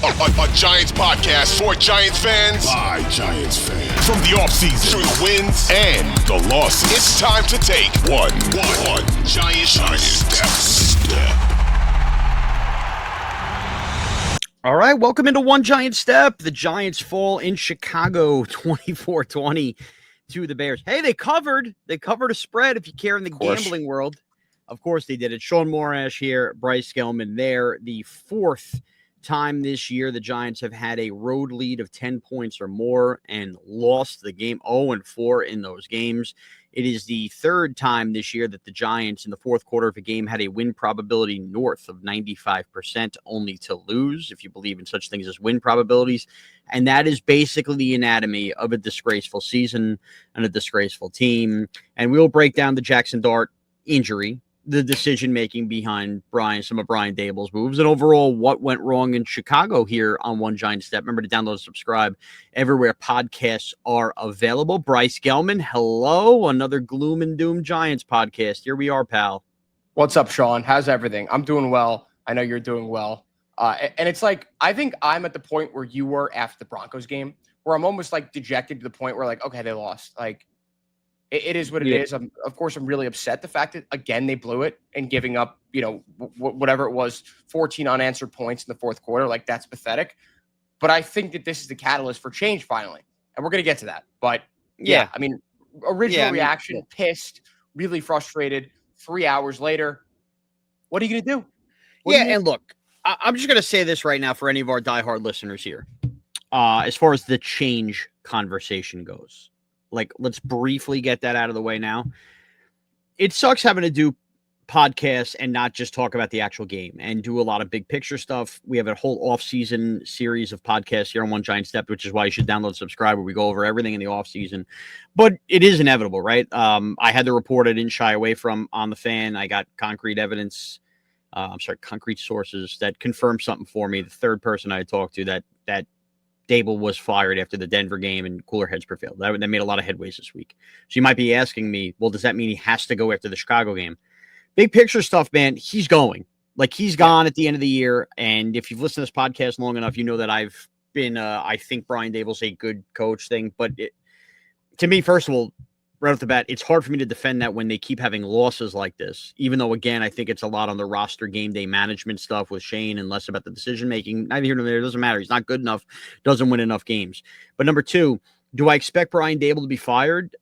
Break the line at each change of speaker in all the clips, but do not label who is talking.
A Giants podcast for Giants fans
By Giants fans.
from the offseason through the wins and the losses. It's time to take one Giant step.
All right, welcome into One Giant Step. The Giants fall in Chicago 24-20 to the Bears. Hey, they covered. They covered a spread if you care in the gambling world. Of course they did it. Shaun Morash here, Bryce Gelman there. The fourth time this year the Giants have had a road lead of 10 points or more and lost the game 0-4 in those games. It is the third time this year that the Giants in the fourth quarter of a game had a win probability north of 95% only to lose, if you believe in such things as win probabilities. And that is basically the anatomy of a disgraceful season and a disgraceful team. And we'll break down the Jackson Dart injury, the decision-making behind some of Brian Daboll's moves, and overall what went wrong in Chicago here on One Giant Step. Remember to download and subscribe everywhere podcasts are available. Bryce Gelman, hello. Another Gloom and Doom Giants podcast. Here we are, pal.
What's up, Shaun? How's everything? I'm doing well. I know you're doing well. And it's like, I think I'm at the point where you were after the Broncos game, where I'm almost like dejected to the point where like, okay, they lost. Like, it is what it is. I'm really upset the fact that, again, they blew it and giving up, whatever it was, 14 unanswered points in the fourth quarter. Like, that's pathetic. But I think that this is the catalyst for change finally. And we're going to get to that. But, yeah, I mean, reaction, pissed, really frustrated. 3 hours later, what are you going to do?
And look, I'm just going to say this right now for any of our diehard listeners here. As far as the change conversation goes. Like, let's briefly get that out of the way now. It sucks having to do podcasts and not just talk about the actual game and do a lot of big picture stuff. We have a whole off-season series of podcasts here on One Giant Step, which is why you should download and subscribe, where we go over everything in the off-season. But it is inevitable, right? I had the report I didn't shy away from on the fan. I got concrete evidence, concrete sources that confirmed something for me. The third person I talked to that Daboll was fired after the Denver game and cooler heads prevailed. That made a lot of headways this week. So you might be asking me, well, does that mean he has to go after the Chicago game? Big picture stuff, man, he's going. Like, he's gone at the end of the year. And if you've listened to this podcast long enough, you know that I've been, I think Brian Daboll's a good coach thing. But to me, first of all, right off the bat, it's hard for me to defend that when they keep having losses like this, even though, again, I think it's a lot on the roster game day management stuff with Shane and less about the decision-making. Neither here nor there. It doesn't matter. He's not good enough, doesn't win enough games. But number two, do I expect Brian Daboll to be fired?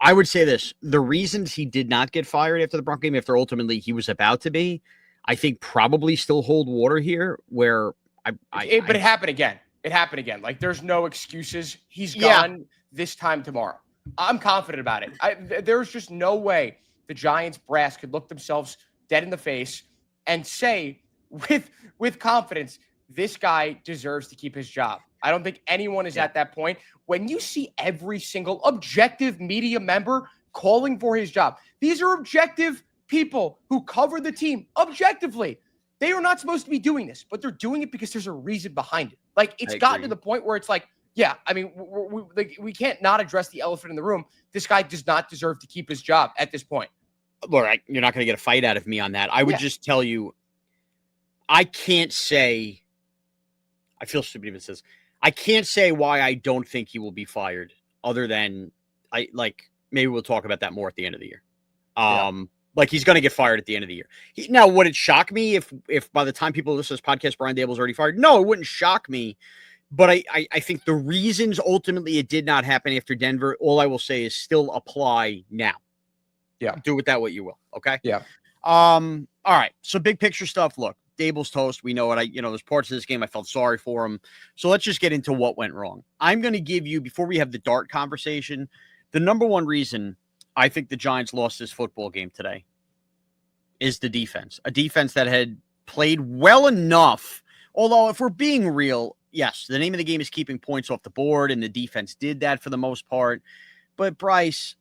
I would say this. The reasons he did not get fired after the Broncos game, after ultimately he was about to be, I think probably still hold water here, where but
it happened again. It happened again. Like, there's no excuses. He's gone this time tomorrow. I'm confident about it. There's just no way the Giants brass could look themselves dead in the face and say with confidence, this guy deserves to keep his job. I don't think anyone is at that point. When you see every single objective media member calling for his job, these are objective people who cover the team objectively. They are not supposed to be doing this, but they're doing it because there's a reason behind it. Like, it's gotten to the point where it's like, yeah, I mean, we can't not address the elephant in the room. This guy does not deserve to keep his job at this point.
Look, you're not going to get a fight out of me on that. I would just tell you, I can't say, I feel stupid if it says, I can't say why I don't think he will be fired, other than, maybe we'll talk about that more at the end of the year. Like, he's going to get fired at the end of the year. Now, would it shock me if by the time people listen to this podcast, Brian Daboll's already fired? No, it wouldn't shock me. But I think the reasons ultimately it did not happen after Denver, all I will say is still apply now.
Yeah.
Do with that what you will. Okay.
Yeah.
All right. So big picture stuff. Look, Daboll's toast. We know it. There's parts of this game I felt sorry for him. So let's just get into what went wrong. I'm going to give you, before we have the Dart conversation, the number one reason I think the Giants lost this football game today is the defense. A defense that had played well enough. Although, if we're being real, yes, the name of the game is keeping points off the board, and the defense did that for the most part. But Bryce,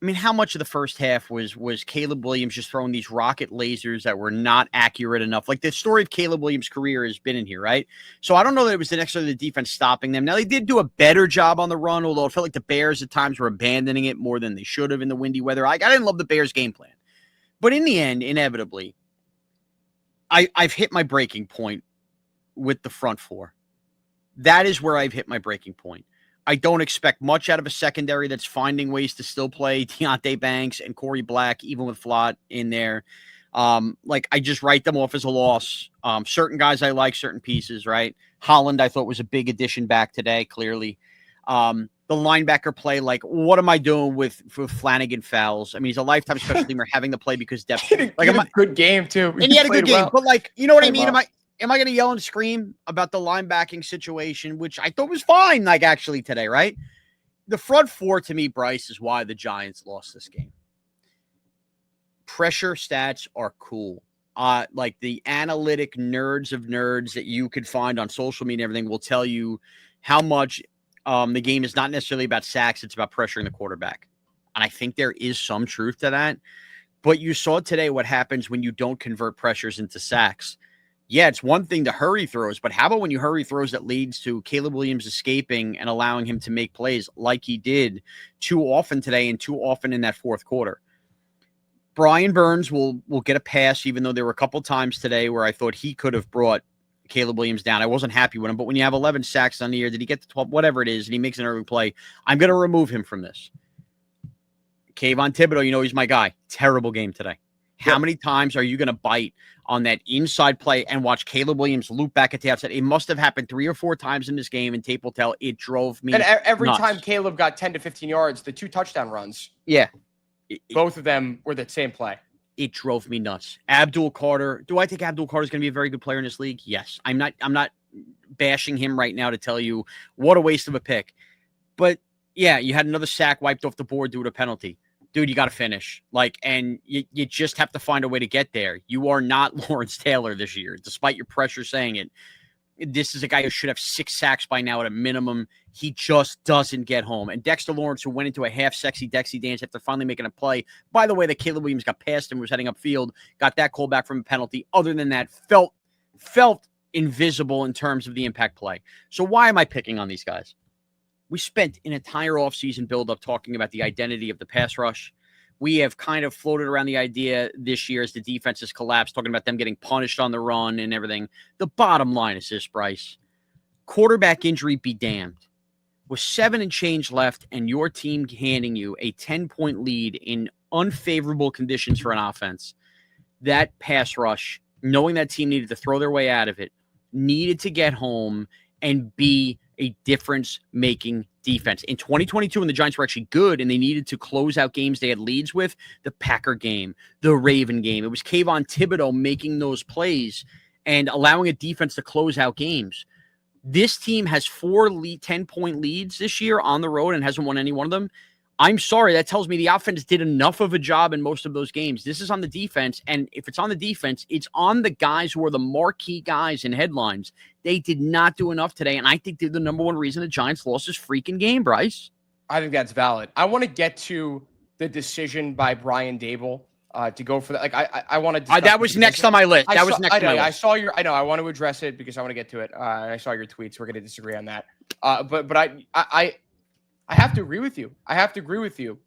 I mean, how much of the first half was Caleb Williams just throwing these rocket lasers that were not accurate enough? Like, the story of Caleb Williams' career has been in here, right? So I don't know that it was necessarily the defense stopping them. Now, they did do a better job on the run, although it felt like the Bears at times were abandoning it more than they should have in the windy weather. I didn't love the Bears' game plan. But in the end, inevitably, I've hit my breaking point with the front four. That is where I've hit my breaking point. I don't expect much out of a secondary that's finding ways to still play Deonte Banks and Corey Black, even with Flott in there. I just write them off as a loss. Certain guys I like, certain pieces, right? Holland, I thought was a big addition back today, clearly. The linebacker play, what am I doing with Flanagan Fowles? I mean, he's a lifetime special teamer having to play because depth.
He had a good game too.
And he had a good game, but you know what I mean? Am I going to yell and scream about the linebacking situation, which I thought was fine, actually today, right? The front four, to me, Bryce, is why the Giants lost this game. Pressure stats are cool. The analytic nerds of nerds that you could find on social media and everything will tell you how much the game is not necessarily about sacks. It's about pressuring the quarterback. And I think there is some truth to that. But you saw today what happens when you don't convert pressures into sacks. Yeah, it's one thing to hurry throws, but how about when you hurry throws that leads to Caleb Williams escaping and allowing him to make plays like he did too often today and too often in that fourth quarter? Brian Burns will get a pass, even though there were a couple times today where I thought he could have brought Caleb Williams down. I wasn't happy with him, but when you have 11 sacks on the year, did he get to 12? Whatever it is, and he makes an early play, I'm going to remove him from this. Kayvon Thibodeau, he's my guy. Terrible game today. How many times are you going to bite on that inside play and watch Caleb Williams loop back at the outside? It must have happened 3 or 4 times in this game, and tape will tell it drove me.
And every
nuts.
time Caleb got 10 to 15 yards, the 2 touchdown runs.
Yeah.
Both of them were the same play.
It drove me nuts. Abdul Carter. Do I think Abdul Carter is going to be a very good player in this league? Yes. I'm not bashing him right now to tell you what a waste of a pick. But yeah, you had another sack wiped off the board due to a penalty. Dude, you got to finish. And you just have to find a way to get there. You are not Lawrence Taylor this year, despite your pressure saying it. This is a guy who should have 6 sacks by now at a minimum. He just doesn't get home. And Dexter Lawrence, who went into a half-sexy Dexy dance after finally making a play. By the way, that Caleb Williams got past him, was heading upfield, got that call back from a penalty. Other than that, felt invisible in terms of the impact play. So why am I picking on these guys? We spent an entire offseason build-up talking about the identity of the pass rush. We have kind of floated around the idea this year as the defense has collapsed, talking about them getting punished on the run and everything. The bottom line is this, Bryce. Quarterback injury be damned. With 7 and change left and your team handing you a 10-point lead in unfavorable conditions for an offense, that pass rush, knowing that team needed to throw their way out of it, needed to get home and be a difference-making defense. In 2022, when the Giants were actually good and they needed to close out games they had leads with, the Packer game, the Raven game, it was Kayvon Thibodeau making those plays and allowing a defense to close out games. This team has 4 10-point leads this year on the road and hasn't won any one of them. I'm sorry, that tells me the offense did enough of a job in most of those games. This is on the defense, and if it's on the defense, it's on the guys who are the marquee guys in headlines. They did not do enough today, and I think they're the number one reason the Giants lost this freaking game, Bryce.
I think that's valid. I want to get to the decision by Brian Daboll to go for that. I want to.
That was next on my list. I
want to address it because I want to get to it. I saw your tweets. We're going to disagree on that. But I have to agree with you.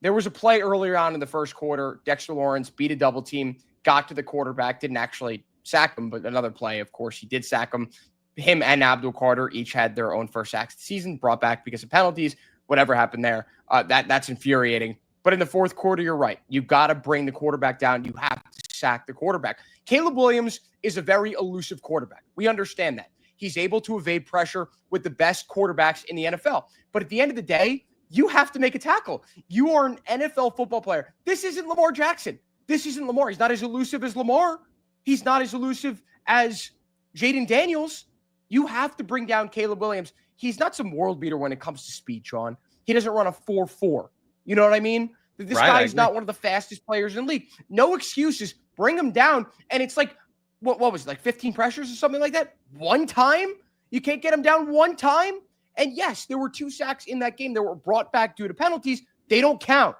There was a play earlier on in the first quarter. Dexter Lawrence beat a double team, got to the quarterback, didn't actually sack him, but another play, of course, he did sack him. Him and Abdul Carter each had their own first sacks of the season, brought back because of penalties, whatever happened there. That's infuriating. But in the fourth quarter, you're right. You've got to bring the quarterback down. You have to sack the quarterback. Caleb Williams is a very elusive quarterback. We understand that. He's able to evade pressure with the best quarterbacks in the NFL. But at the end of the day, you have to make a tackle. You are an NFL football player. This isn't Lamar Jackson. This isn't Lamar. He's not as elusive as Lamar. He's not as elusive as Jaden Daniels. You have to bring down Caleb Williams. He's not some world beater when it comes to speed, Shaun. He doesn't run a 4.4. You know what I mean? This guy is not one of the fastest players in the league. No excuses. Bring him down. And it's like, what was it, like 15 pressures or something like that? One time? You can't get him down one time? And yes, there were 2 sacks in that game that were brought back due to penalties. They don't count.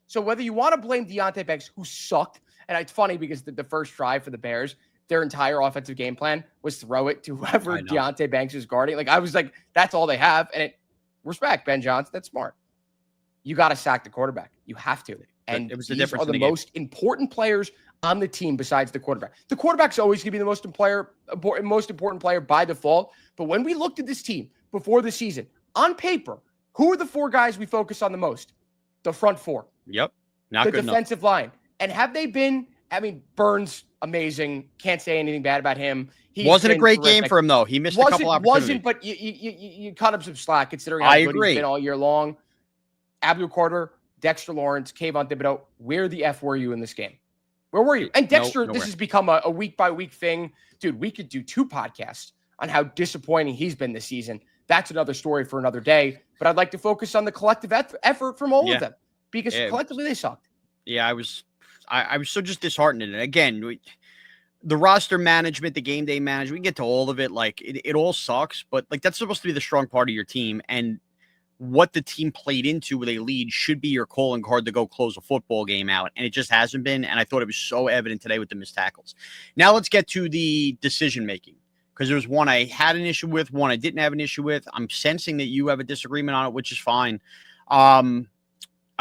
So whether you want to blame Deonte Banks, who sucked, and it's funny because the first drive for the Bears, their entire offensive game plan was throw it to whoever Deonte Banks is guarding. I was like, that's all they have. And respect, Ben Johnson. That's smart. You got to sack the quarterback. You have to. And
it was the
these
difference
are the
in the game.
most important players on the team besides the quarterback. The quarterback's always going to be the most important player by default. But when we looked at this team before the season, on paper, who are the 4 guys we focus on the most? The front 4.
Yep. Not
the
good
defensive line. And have they been? I mean, Burns, amazing. Can't say anything bad about him.
Wasn't a great game for him, though. He missed a couple opportunities.
But you cut him some slack considering how good he's been all year long. Abdul Carter, Dexter Lawrence, Kayvon Thibodeau, where the F were you in this game? Where were you? And Dexter, this has become a week-by-week thing. Dude, we could do 2 podcasts on how disappointing he's been this season. That's another story for another day. But I'd like to focus on the collective effort from all of them because collectively they sucked.
Yeah, I was so just disheartened. And again, the roster management, the game day management, we can get to all of it. Like it all sucks, but like that's supposed to be the strong part of your team. And what the team played into with a lead should be your calling card to go close a football game out. And it just hasn't been. And I thought it was so evident today with the missed tackles. Now let's get to the decision-making, because there's one I had an issue with, one I didn't have an issue with. I'm sensing that you have a disagreement on it, which is fine.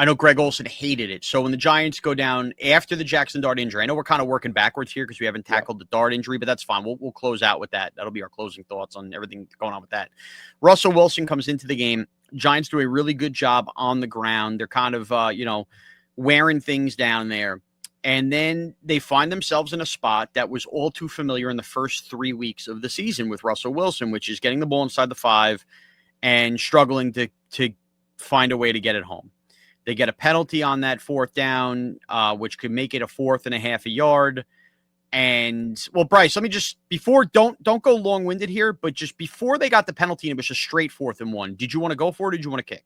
I know Greg Olsen hated it. So when the Giants go down after the Jackson Dart injury, I know we're kind of working backwards here because we haven't tackled the Dart injury, but that's fine. We'll close out with that. That'll be our closing thoughts on everything going on with that. Russell Wilson comes into the game. Giants do a really good job on the ground. They're kind of, wearing things down there. And then they find themselves in a spot that was all too familiar in the first 3 weeks of the season with Russell Wilson, which is getting the ball inside the 5 and struggling to find a way to get it home. They get a penalty on that 4th down, which could make it a 4th and a half a yard. And well, Bryce, let me just don't go long-winded here, but just before they got the penalty and it was a straight 4th and 1. Did you want to go for it or did you want to kick?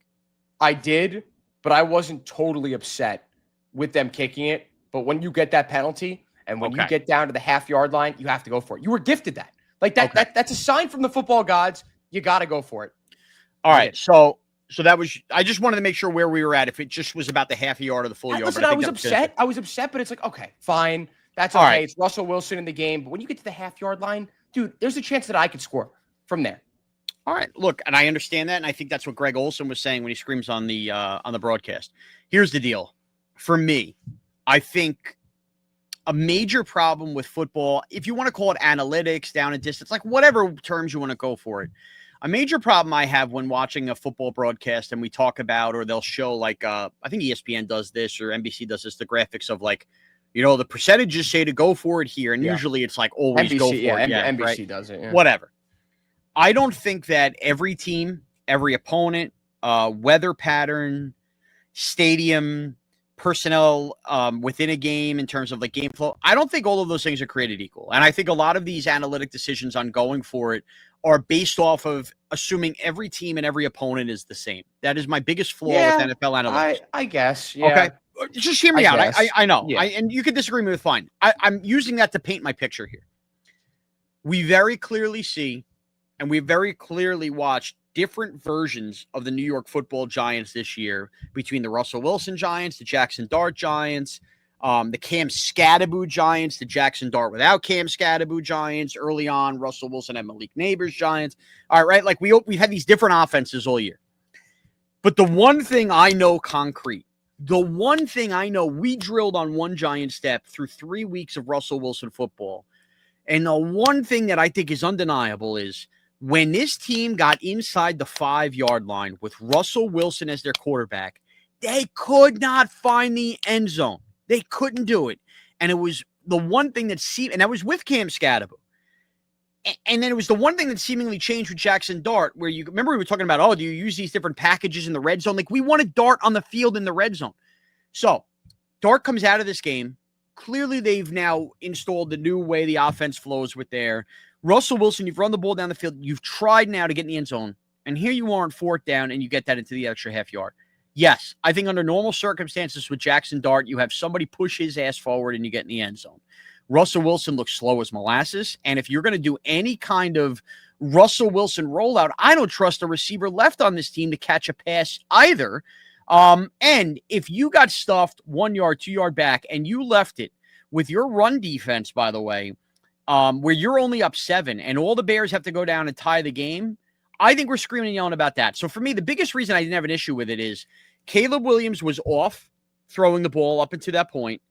I did, but I wasn't totally upset with them kicking it. But when you get that penalty and when you get down to the half-yard line, you have to go for it. You were gifted that. Like that's a sign from the football gods. You got to go for it.
All right. So that was, I just wanted to make sure where we were at, if it just was about the half a yard or the full yard.
Listen, I was upset. I was upset, but it's like, okay, fine. That's okay. Right. It's Russell Wilson in the game. But when you get to the half-yard line, dude, there's a chance that I could score from there.
All right. Look, and I understand that, and I think that's what Greg Olsen was saying when he screams on the broadcast. Here's the deal. For me, I think a major problem with football, if you want to call it analytics, down and distance, like whatever terms you want to go for it, a major problem I have when watching a football broadcast and we talk about, or they'll show like, I think ESPN does this or NBC does this, the graphics of like, the percentages say to go for it here. And usually it's like always
NBC,
go for it.
Yeah, NBC
right?
does it. Yeah.
Whatever. I don't think that every team, every opponent, weather pattern, stadium, personnel within a game in terms of like game flow, I don't think all of those things are created equal. And I think a lot of these analytic decisions on going for it are based off of assuming every team and every opponent is the same. That is my biggest flaw with NFL analytics.
I guess. Yeah.
Okay. Just hear me out. I know.
Yeah.
And you can disagree with me, fine. I'm using that to paint my picture here. We very clearly see, and we very clearly watched different versions of the New York Football Giants this year between the Russell Wilson Giants, the Jackson Dart Giants, the Cam Scadaboo Giants, the Jackson Dart without Cam Scadaboo Giants. Early on, Russell Wilson and Malik Neighbors Giants. All right, like we've had these different offenses all year. But the one thing I know concrete, the one thing I know we drilled on one Giant step through 3 weeks of Russell Wilson football, and the one thing that I think is undeniable is when this team got inside the 5-yard line with Russell Wilson as their quarterback, they could not find the end zone. They couldn't do it. And it was the one thing that seemed, and that was with Cam Scadaboo. And then it was the one thing that seemingly changed with Jackson Dart, where you remember we were talking about, do you use these different packages in the red zone? Like we wanted Dart on the field in the red zone. So Dart comes out of this game. Clearly they've now installed the new way the offense flows with their Russell Wilson. You've run the ball down the field. You've tried now to get in the end zone. And here you are on 4th down and you get that into the extra half yard. Yes, I think under normal circumstances with Jackson Dart, you have somebody push his ass forward and you get in the end zone. Russell Wilson looks slow as molasses. And if you're going to do any kind of Russell Wilson rollout, I don't trust a receiver left on this team to catch a pass either. And if you got stuffed 1 yard, 2 yard back, and you left it with your run defense, by the way, where you're only up 7 and all the Bears have to go down and tie the game, I think we're screaming and yelling about that. So for me, the biggest reason I didn't have an issue with it is Caleb Williams was off throwing the ball up into that point.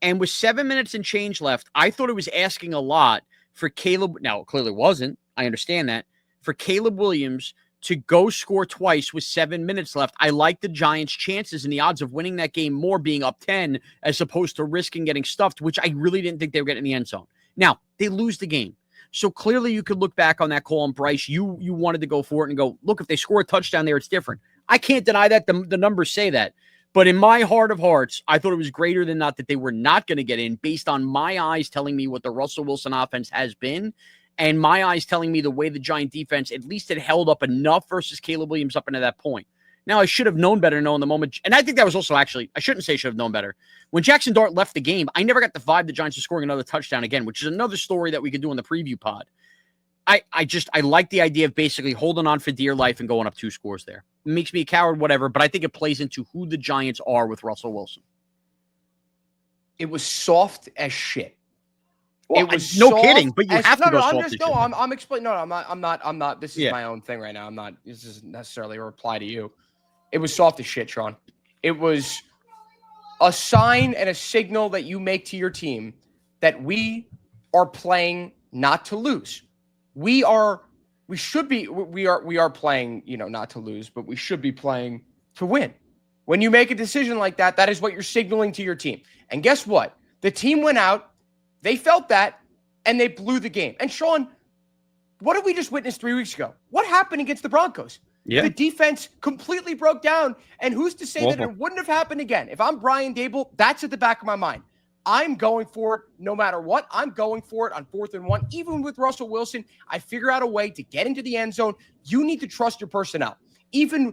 And with 7 minutes and change left, I thought it was asking a lot for Caleb. Now, it clearly wasn't. I understand that. For Caleb Williams to go score twice with 7 minutes left, I like the Giants' chances and the odds of winning that game more being up 10 as opposed to risking getting stuffed, which I really didn't think they were getting in the end zone. Now, they lose the game. So clearly you could look back on that call, and Bryce, you wanted to go for it and go, look, if they score a touchdown there, it's different. I can't deny that. The numbers say that. But in my heart of hearts, I thought it was greater than not that they were not going to get in based on my eyes telling me what the Russell Wilson offense has been and my eyes telling me the way the Giant defense at least had held up enough versus Caleb Williams up into that point. Now, I should have known better knowing the moment. And I think that was also actually, I shouldn't say should have known better. When Jackson Dart left the game, I never got the vibe the Giants were scoring another touchdown again, which is another story that we could do in the preview pod. I like the idea of basically holding on for dear life and going up 2 scores there. It makes me a coward, whatever, but I think it plays into who the Giants are with Russell Wilson.
It was soft as shit.
Well,
it was
no kidding, but you have to go soft as shit.
I'm explaining. No, I'm not. This is my own thing right now. I'm not. This isn't necessarily a reply to you. It was soft as shit, Shaun. It was a sign and a signal that you make to your team that we are playing not to lose. We are playing, not to lose, but we should be playing to win. When you make a decision like that, that is what you're signaling to your team. And guess what? The team went out, they felt that, and they blew the game. And Shaun, what did we just witness 3 weeks ago? What happened against the Broncos? Yeah. The defense completely broke down, and who's to say that it wouldn't have happened again? If I'm Brian Daboll, that's at the back of my mind. I'm going for it no matter what. I'm going for it on 4th and 1. Even with Russell Wilson, I figure out a way to get into the end zone. You need to trust your personnel. To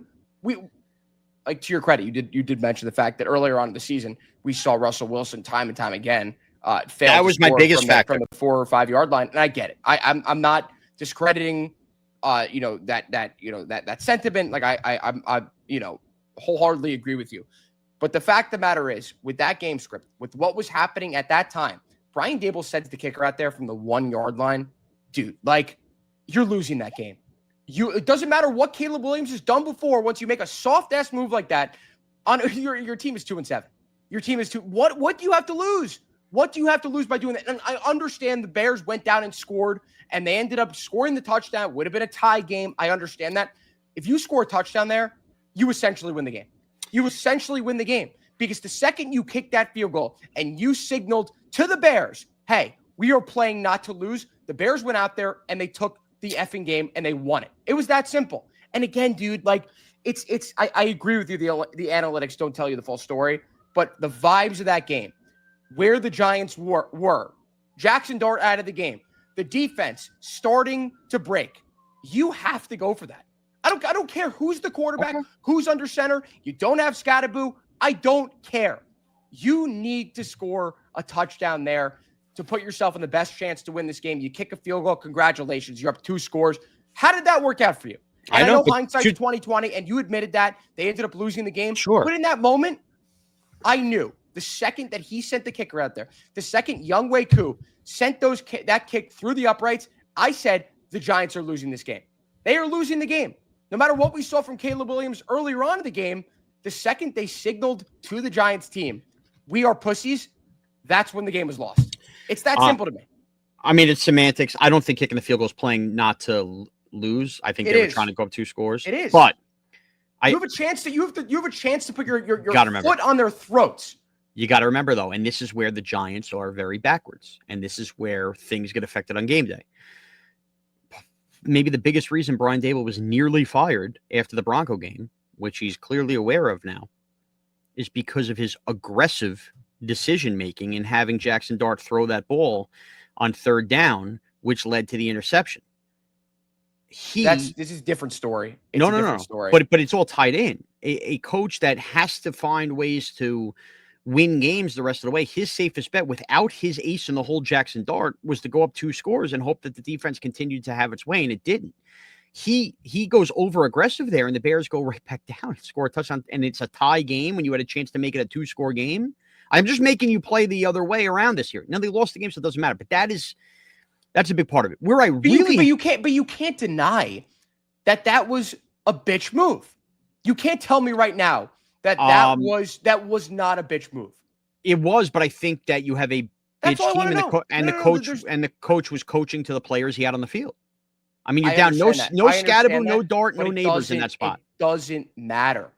your credit, you did mention the fact that earlier on in the season, we saw Russell Wilson time and time again fail. That was my biggest factor from the 4 or 5 yard line, and I get it. I'm not discrediting that sentiment. Like I wholeheartedly agree with you. But the fact of the matter is, with that game script, with what was happening at that time, Brian Daboll said to the kicker out there from the 1 yard line, dude, you're losing that game. It doesn't matter what Caleb Williams has done before. Once you make a soft ass move like that, on your team is 2-7. Your team is 2. What do you have to lose? What do you have to lose by doing that? And I understand the Bears went down and scored, and they ended up scoring the touchdown. It would have been a tie game. I understand that. If you score a touchdown there, you essentially win the game. You essentially win the game because the second you kicked that field goal and you signaled to the Bears, hey, we are playing not to lose, the Bears went out there and they took the effing game and they won it. It was that simple. And again, dude, I agree with you. The analytics don't tell you the full story, but the vibes of that game, where the Giants were, Jackson Dart out of the game, the defense starting to break. You have to go for that. I don't care who's the quarterback, who's under center. You don't have Scattaboo. I don't care. You need to score a touchdown there to put yourself in the best chance to win this game. You kick a field goal. Congratulations. You're up 2 scores. How did that work out for you? And I know hindsight's 20/20, and you admitted that. They ended up losing the game.
Sure.
But in that moment, I knew the second that he sent the kicker out there, the second Young Wei Koo sent that kick through the uprights, I said the Giants are losing this game. They are losing the game. No matter what we saw from Caleb Williams earlier on in the game, the second they signaled to the Giants team, we are pussies, that's when the game was lost. It's that simple to me.
I mean, it's semantics. I don't think kicking the field goal is playing not to lose. I think they were trying to go up 2 scores.
It is.
But
you have a chance to put your foot on their throats.
You got to remember, though, and this is where the Giants are very backwards, and this is where things get affected on game day. Maybe the biggest reason Brian Daboll was nearly fired after the Bronco game, which he's clearly aware of now, is because of his aggressive decision-making in having Jackson Dart throw that ball on 3rd down, which led to the interception.
This is a different story.
No. Story. But it's all tied in. A coach that has to find ways to win games the rest of the way, his safest bet without his ace in the hole, Jackson Dart, was to go up 2 scores and hope that the defense continued to have its way, and it didn't. He goes over aggressive there, and the Bears go right back down and score a touchdown, and it's a tie game when you had a chance to make it a 2-score game. I'm just making you play the other way around this year. Now they lost the game, so it doesn't matter. But that's a big part of it.
But you can't deny that was a bitch move. You can't tell me right now That was not a bitch move.
It was, but I think that you have a
That's all I
bitch
want
team,
to know.
and the coach was coaching to the players he had on the field. I mean, you're
I
down no
understand that.
Scadaboo, no Dart, no neighbors in that spot.
It doesn't matter.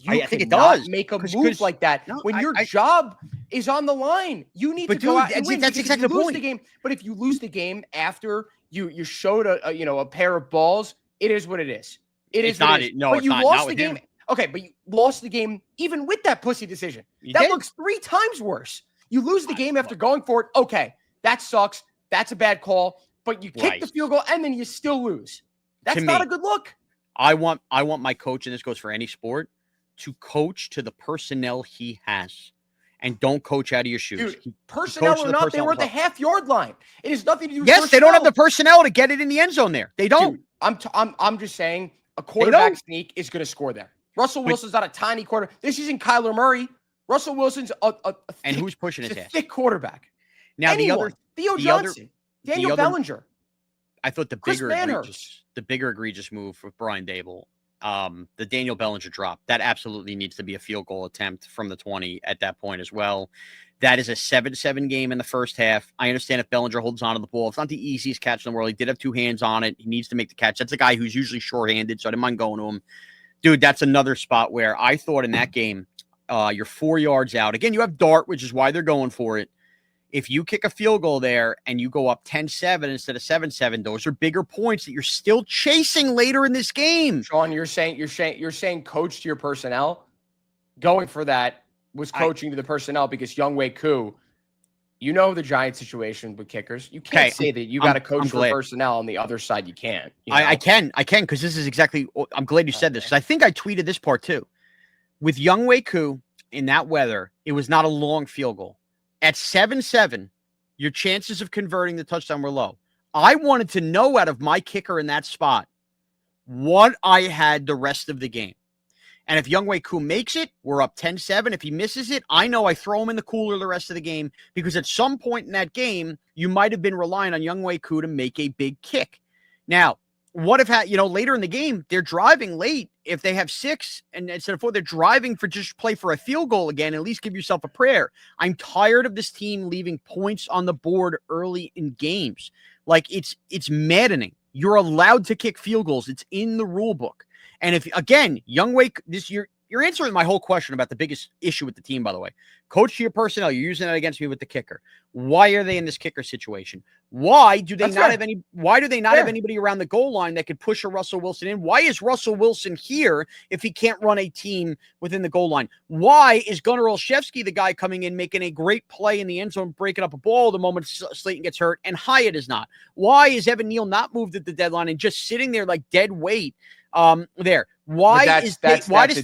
I think it
cannot
does.
make a move like that when your job is on the line. You need to go out and win.
That's exactly the point.
But if you lose the game after you showed a pair of balls, it is what it is.
It's not.
But you lost the game. Okay, but you lost the game even with that pussy decision. That looks 3 times worse. You lose the game after going for it. Okay, that sucks. That's a bad call. But you kick the field goal and then you still lose. That's not a good look.
I want my coach, and this goes for any sport, to coach to the personnel he has. And don't coach out of your shoes.
Dude, personnel or not, they were at the half-yard line. It has nothing to do with personnel.
They don't have the personnel to get it in the end zone there. They don't.
Dude, I'm just saying a quarterback sneak is going to score there. Russell Wilson's not a tiny quarter. This isn't Kyler Murray. Russell Wilson's
and who's pushing his ass?
Thick quarterback.
Now
Theo Johnson, Daniel Bellinger.
I thought the bigger egregious move with Brian Daboll, the Daniel Bellinger drop, that absolutely needs to be a field goal attempt from the 20 at that point as well. That is a 7-7 game in the first half. I understand if Bellinger holds on to the ball, it's not the easiest catch in the world. He did have 2 hands on it. He needs to make the catch. That's a guy who's usually shorthanded, so I didn't mind going to him. Dude, that's another spot where I thought in that game, you're 4 yards out. Again, you have Dart, which is why they're going for it. If you kick a field goal there and you go up 10-7 instead of 7-7, those are bigger points that you're still chasing later in this game.
Shaun, you're saying coach to your personnel. Going for that was coaching to the personnel because Younghoe Koo, you know the Giants situation with kickers. You can't say that you got to coach for personnel on the other side. You can't. You know?
I can because this is exactly. I'm glad you said this because I think I tweeted this part too. With Younghoe Koo in that weather, it was not a long field goal. At 7-7, your chances of converting the touchdown were low. I wanted to know out of my kicker in that spot what I had the rest of the game. And if Younghoe Koo makes it, we're up 10-7. If he misses it, I know I throw him in the cooler the rest of the game because at some point in that game, you might have been relying on Younghoe Koo to make a big kick. Now, what if, later in the game, they're driving late. If they have 6 and instead of 4, they're driving for just play for a field goal again, at least give yourself a prayer. I'm tired of this team leaving points on the board early in games. Like it's maddening. You're allowed to kick field goals. It's in the rule book. And if, again, you're answering my whole question about the biggest issue with the team, by the way. Coach to your personnel, you're using that against me with the kicker. Why are they in this kicker situation? Why do they not have anybody around the goal line that could push a Russell Wilson in? Why is Russell Wilson here if he can't run a team within the goal line? Why is Gunnar Olszewski the guy coming in, making a great play in the end zone, breaking up a ball the moment Slayton gets hurt, and Hyatt is not? Why is Evan Neal not moved at the deadline and just sitting there like dead weight there? Why does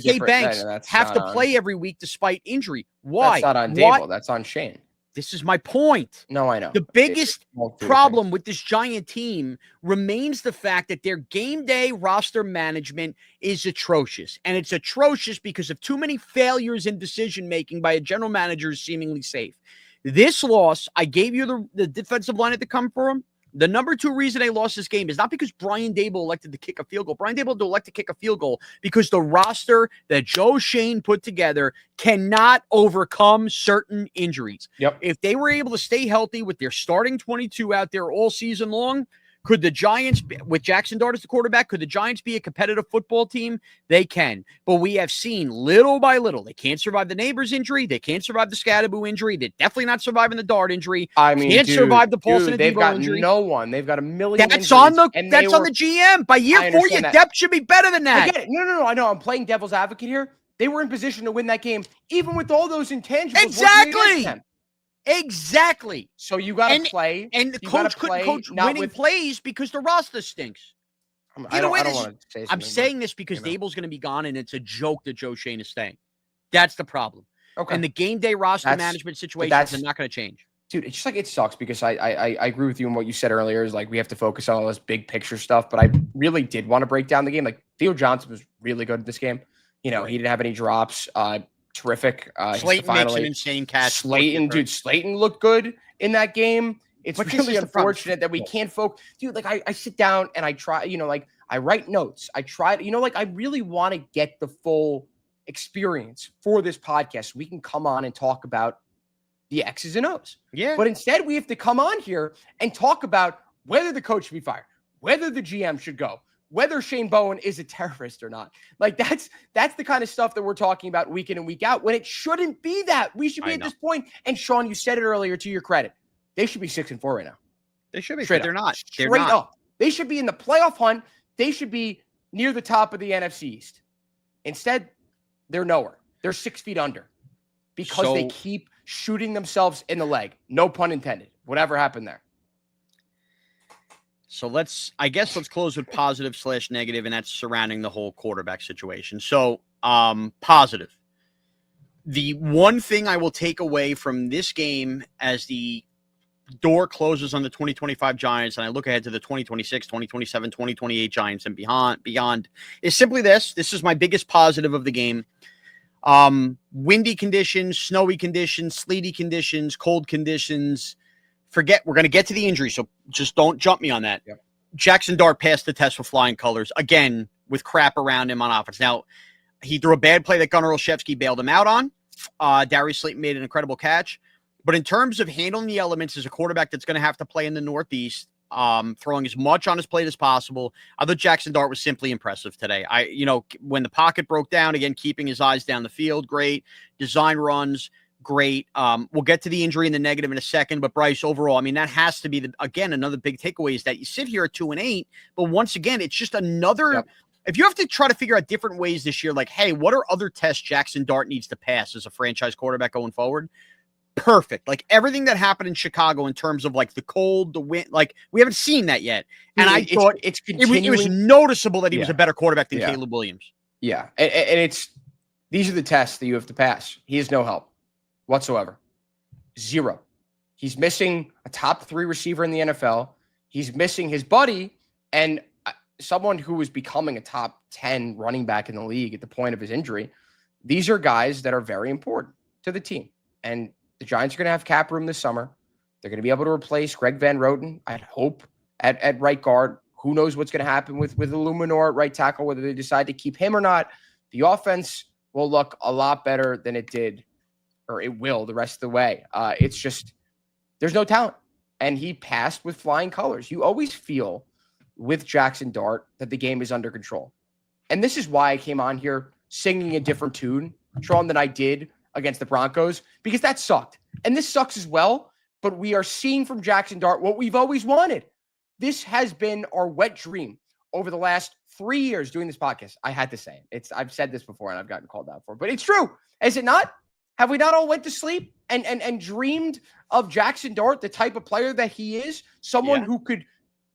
Tay Banks have to play every week despite injury? Why?
That's not on Daboll. That's on Shane.
This is my point.
No, I know.
The biggest problem with this Giant team remains the fact that their game day roster management is atrocious. And it's atrocious because of too many failures in decision-making by a general manager who's seemingly safe. This loss, I gave you the defensive line to come for him. The number 2 reason they lost this game is not because Brian Daboll elected to kick a field goal. Brian Daboll elected to kick a field goal because the roster that Joe Shane put together cannot overcome certain injuries.
Yep.
If they were able to stay healthy with their starting 22 out there all season long, could the Giants, with Jackson Dart as the quarterback, could the Giants be a competitive football team? They can. But we have seen little by little, they can't survive the neighbor's injury. They can't survive the Scadaboo injury. They're definitely not surviving the Dart injury.
Can't
survive the Paulson and Debo injury.
No one. They've got a million
That's on the GM. By year 4, your depth should be better than that.
I get it. No. I know. I'm playing devil's advocate here. They were in position to win that game, even with all those intangibles.
Exactly.
So you got to play.
And the coach couldn't coach winning plays because the roster stinks. I'm saying this because Daboll's going to be gone, and it's a joke that Joe Shane is staying. That's the problem.
Okay.
And the game day roster management situations are not going to change.
Dude, it's just like it sucks because I agree with you on what you said earlier is like we have to focus on all this big picture stuff, but I really did want to break down the game. Like Theo Johnson was really good at this game. He didn't have any drops. Terrific.
Slayton makes an insane catch.
Slayton looked good in that game. It's really unfortunate that we can't focus. Dude, like I sit down and I try, I write notes. I try, I really want to get the full experience for this podcast. We can come on and talk about the X's and O's.
Yeah.
But instead, we have to come on here and talk about whether the coach should be fired, whether the GM should go, whether Shane Bowen is a terrorist or not. Like that's the kind of stuff that we're talking about week in and week out, when it shouldn't be that. We should be at this point. And Shaun, you said it earlier, to your credit, they should be 6-4 right now.
They should be.
Straight
They're
up.
not. They're
Straight
not.
up. They should be in the playoff hunt. They should be near the top of the NFC East. Instead, they're nowhere. They're 6 feet under because they keep shooting themselves in the leg. No pun intended. Whatever happened there.
So let's close with positive/negative, and that's surrounding the whole quarterback situation. So positive. The one thing I will take away from this game as the door closes on the 2025 Giants and I look ahead to the 2026, 2027, 2028 Giants and beyond is simply this. This is my biggest positive of the game. Windy conditions, snowy conditions, sleety conditions, cold conditions. We're going to get to the injury, so just don't jump me on that.
Yep.
Jackson Dart passed the test with flying colors, again, with crap around him on offense. Now, he threw a bad play that Gunnar Olszewski bailed him out on. Darius Slayton made an incredible catch. But in terms of handling the elements as a quarterback that's going to have to play in the Northeast, throwing as much on his plate as possible, I thought Jackson Dart was simply impressive today. When the pocket broke down, again, keeping his eyes down the field, great. Design runs, great. We'll get to the injury and the negative in a second, but Bryce, overall, I mean, that has to be, another big takeaway is that you sit here at 2-8, but once again, it's just another... Yep. If you have to try to figure out different ways this year, like, hey, what are other tests Jackson Dart needs to pass as a franchise quarterback going forward? Perfect. Like everything that happened in Chicago in terms of like the cold, the wind, like we haven't seen that yet. And I thought it was noticeable that he was a better quarterback than Caleb Williams.
Yeah. And these are the tests that you have to pass. He has no help whatsoever. Zero. He's missing a top 3 receiver in the NFL. He's missing his buddy and someone who was becoming a top 10 running back in the league at the point of his injury. These are guys that are very important to the team. And the Giants are going to have cap room this summer. They're going to be able to replace Greg Van Roten, I'd hope, at right guard. Who knows what's going to happen with Illuminor at right tackle, whether they decide to keep him or not. The offense will look a lot better than it did, or it will the rest of the way. It's just, there's no talent. And he passed with flying colors. You always feel with Jackson Dart that the game is under control. And this is why I came on here singing a different tune, Shaun, than I did against the Broncos, because that sucked. And this sucks as well, but we are seeing from Jackson Dart what we've always wanted. This has been our wet dream over the last 3 years doing this podcast. I had to say it. I've said this before and I've gotten called out for it, but it's true. Is it not? Have we not all went to sleep and dreamed of Jackson Dart, the type of player that he is, someone who could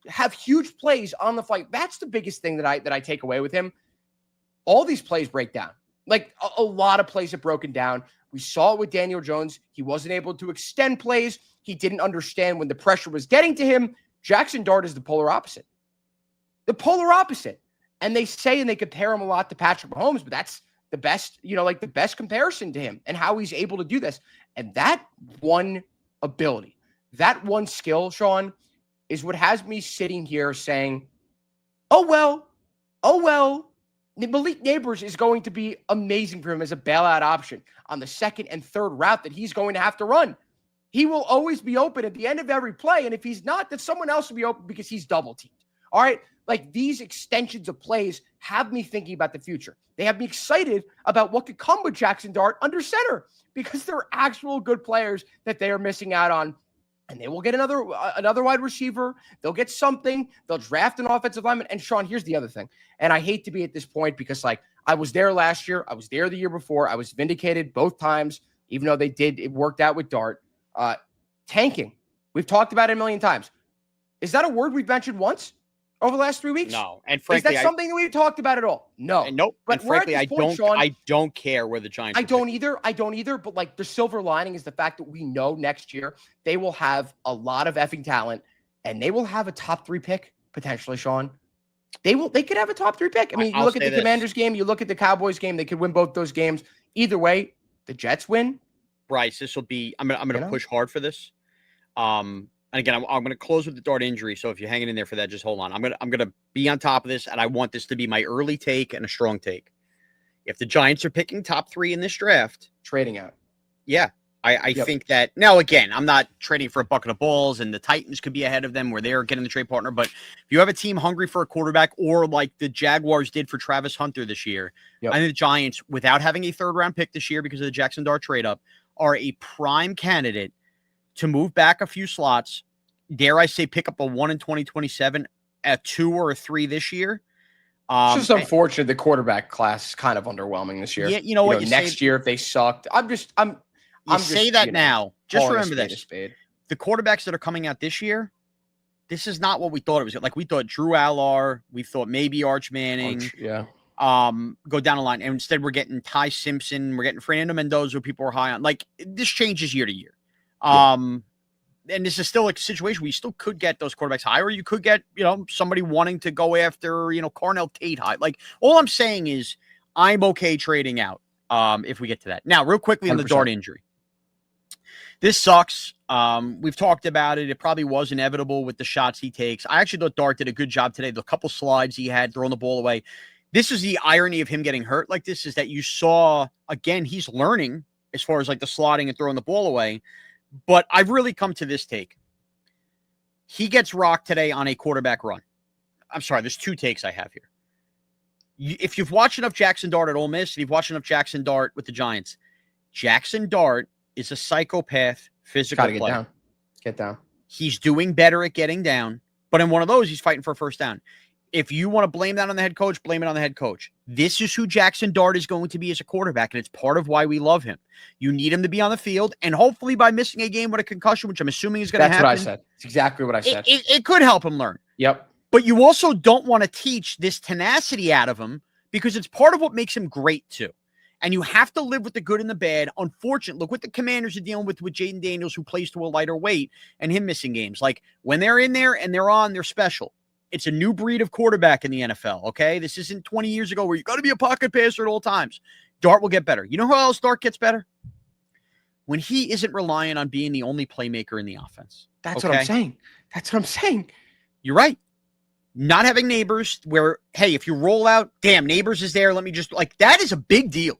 have huge plays on the fly? That's the biggest thing that I take away with him. All these plays break down. Like a lot of plays have broken down. We saw it with Daniel Jones. He wasn't able to extend plays. He didn't understand when the pressure was getting to him. Jackson Dart is the polar opposite. The polar opposite. And they say, and they compare him a lot to Patrick Mahomes, but that's the best, the best comparison to him and how he's able to do this. And that one ability, that one skill, Shaun, is what has me sitting here saying, oh, well, Malik Neighbors is going to be amazing for him as a bailout option on the second and third route that he's going to have to run. He will always be open at the end of every play. And if he's not, then someone else will be open because he's double teamed. All right. Like these extensions of plays have me thinking about the future. They have me excited about what could come with Jackson Dart under center because they're actual good players that they are missing out on. And they will get another wide receiver. They'll get something. They'll draft an offensive lineman. And Shaun, here's the other thing. And I hate to be at this point because I was there last year. I was there the year before. I was vindicated both times, even though it worked out with Dart. Tanking. We've talked about it a million times. Is that a word we've mentioned once over the last 3 weeks?
No. And frankly,
is that something that we've talked about at all? No.
Nope.
But
and frankly,
Shaun,
I don't care where the Giants
I don't either. But the silver lining is the fact that we know next year they will have a lot of effing talent and they will have a top 3 pick potentially, Shaun. They could have a top 3 pick. I mean, you look at the Commanders game, you look at the Cowboys game, they could win both those games. Either way, the Jets win.
Bryce, this will be, I'm going to push hard for this. And again, I'm going to close with the Dart injury. So if you're hanging in there for that, just hold on. I'm going to be on top of this. And I want this to be my early take and a strong take. If the Giants are picking top 3 in this draft,
Trading out.
yeah, I think that now, again, I'm not trading for a bucket of balls, and the Titans could be ahead of them where they're getting the trade partner. But if you have a team hungry for a quarterback, or like the Jaguars did for Travis Hunter this year, I think the Giants, without having a 3rd-round pick this year because of the Jackson Dart trade up, are a prime candidate to move back a few slots. Dare I say, pick up a 1 in 2027, a 2 or a 3 this year.
It's just unfortunate the quarterback class is kind of underwhelming this year.
Yeah, you know what?
Next year, if they sucked, I'm just
say that now. Just remember this. The quarterbacks that are coming out this year, this is not what we thought it was. Like, we thought Drew Allar, we thought maybe Arch Manning. Go down the line. And instead, we're getting Ty Simpson, we're getting Fernando Mendoza, who people are high on. Like, this changes year to year. And this is still a situation where you still could get those quarterbacks high, or you could get, somebody wanting to go after, Carnell Tate high. Like, all I'm saying is I'm okay trading out if we get to that. Now, real quickly 100%. On the Dart injury. This sucks. We've talked about it. It probably was inevitable with the shots he takes. I actually thought Dart did a good job today. The couple slides he had throwing the ball away. This is the irony of him getting hurt like this, is that you saw, again, he's learning as far as like the slotting and throwing the ball away. But I've really come to this take. He gets rocked today on a quarterback run. I'm sorry, there's 2 takes I have here. If you've watched enough Jackson Dart at Ole Miss, and you've watched enough Jackson Dart with the Giants, Jackson Dart is a psychopath physical player.
Gotta get down.
He's doing better at getting down, but in one of those, he's fighting for a first down. If you want to blame that on the head coach, blame it on the head coach. This is who Jackson Dart is going to be as a quarterback, and it's part of why we love him. You need him to be on the field, and hopefully by missing a game with a concussion, which I'm assuming is going to happen.
That's what I said. It's exactly what I said.
It could help him learn.
Yep.
But you also don't want to teach this tenacity out of him, because it's part of what makes him great too. And you have to live with the good and the bad. Unfortunately, look what the Commanders are dealing with Jaden Daniels, who plays to a lighter weight, and him missing games. Like, when they're in there and they're on, they're special. It's a new breed of quarterback in the NFL, okay? This isn't 20 years ago where you got to be a pocket passer at all times. Dart will get better. You know how else Dart gets better? When he isn't relying on being the only playmaker in the offense.
That's what I'm saying.
You're right. Not having Neighbors where, hey, if you roll out, damn, Neighbors is there. Let me just, like, that is a big deal.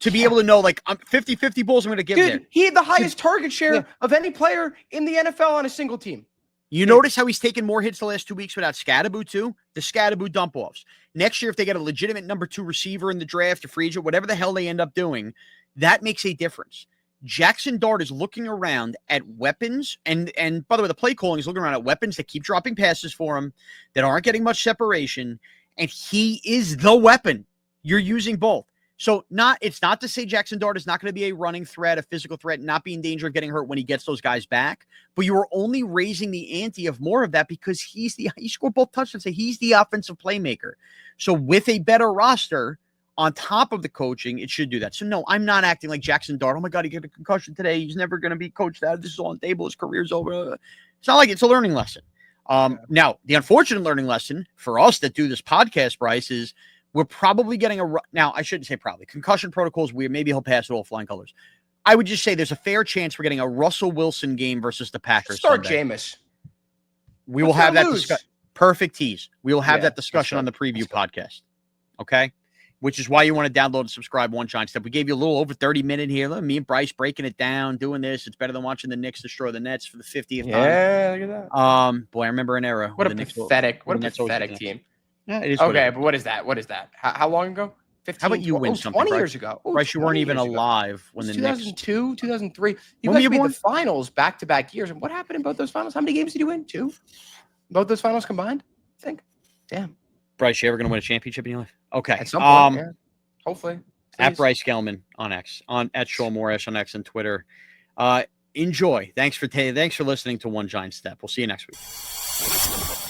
To be able to know, like, I'm 50-50 balls I'm going to give there.
He had the highest target share of any player in the NFL on a single team.
You notice how he's taken more hits the last 2 weeks without Scadaboo, too? The Scadaboo dump-offs. Next year, if they get a legitimate number 2 receiver in the draft, a free agent, whatever the hell they end up doing, that makes a difference. Jackson Dart is looking around at weapons, and by the way, the play calling is looking around at weapons that keep dropping passes for him, that aren't getting much separation, and he is the weapon. You're using both. So it's not to say Jackson Dart is not going to be a running threat, a physical threat, not be in danger of getting hurt when he gets those guys back. But you are only raising the ante of more of that because he scored both touchdowns. So he's the offensive playmaker. So with a better roster on top of the coaching, it should do that. So no, I'm not acting like Jackson Dart. Oh my God, he got a concussion today. He's never going to be coached out. This is all on Daboll. His career's over. It's not like it's a learning lesson. Now, the unfortunate learning lesson for us that do this podcast, Bryce, is we're probably getting now, I shouldn't say probably. Concussion protocol's weird. Maybe he'll pass it all flying colors. I would just say there's a fair chance we're getting a Russell Wilson game versus the Packers.
Start Jameis.
We will have that discussion. Perfect tease. We will have that discussion on the preview podcast. Okay? Which is why you want to download and subscribe One Giant Step. We gave you a little over 30-minute here. Me and Bryce breaking it down, doing this. It's better than watching the Knicks destroy the Nets for the 50th time.
Yeah, look at that.
Boy, I remember an era.
What a pathetic team.
Yeah, it is.
Okay, but what is that? What is that? How long ago? 15,
how about you win something?
20 years ago.
Bryce, you weren't even alive when the
2002, 2003. You guys made the finals back-to-back years. And what happened in both those finals? How many games did you win? 2? Both those finals combined? I think. Damn.
Bryce, you ever going to win a championship in your life? Okay.
At some point, yeah. Hopefully.
At Bryce Gelman on X, at Shaun Morash on X and Twitter. Enjoy. Thanks for listening to One Giant Step. We'll see you next week.